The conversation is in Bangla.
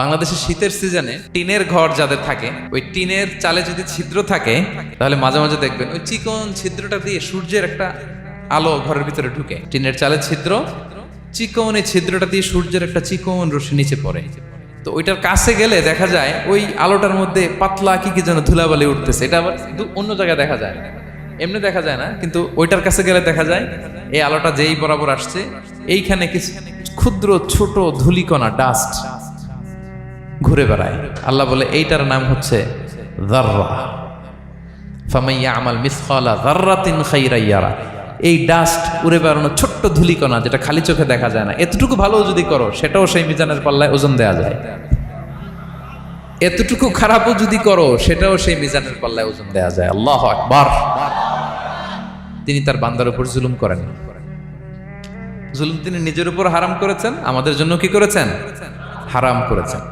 বাংলাদেশের শীতের সিজনে টিনের ঘর যাদের থাকে, ওই টিনের চালে যদি ছিদ্র থাকে তাহলে মাঝে মাঝে দেখবেন ওই চিকন ছিদ্রটা দিয়ে সূর্যের একটা আলো ঘরের ভিতরে ঢুকে। টিনের চালের ছিদ্র, চিকন এই ছিদ্রটা দিয়ে সূর্যের একটা চিকন রশ্মি নিচে পড়ে। তো ওইটার কাছে গেলে দেখা যায় ওই আলোটার মধ্যে পাতলা কি কি যেন ধুলাবালি উঠতেছে। এটা আবার অন্য জায়গায় দেখা যায়, এমনি দেখা যায় না, কিন্তু ওইটার কাছে গেলে দেখা যায় এই আলোটা যেই বরাবর আসছে এইখানে কিছু ক্ষুদ্র ছোট ধূলিকণা, ডাস্ট ঘুরে বেড়ায়। আল্লাহ বলে এইটার নাম হচ্ছে যাররা। ফামান ইয়ামাল মিসকালা যাররাতিন খাইরান ইয়ারা। এই ডাস্ট উড়ে বেড়ানো ছোট্ট ধূলিকণা যেটা খালি চোখে দেখা যায় না, এতটুকু ভালো যদি করো সেটাও সেই মিজানের পাল্লায় ওজন দেয়া যায়। এতটুকু খারাপও যদি করো সেটাও সেই মিজানের পাল্লায় ওজন দেয়া যায়। আল্লাহু আকবার। তিনি তার বান্দার উপর জুলুম করেন। জুলুম তিনি নিজের উপর হারাম করেছেন, আমাদের জন্য কি করেছেন? হারাম করেছেন।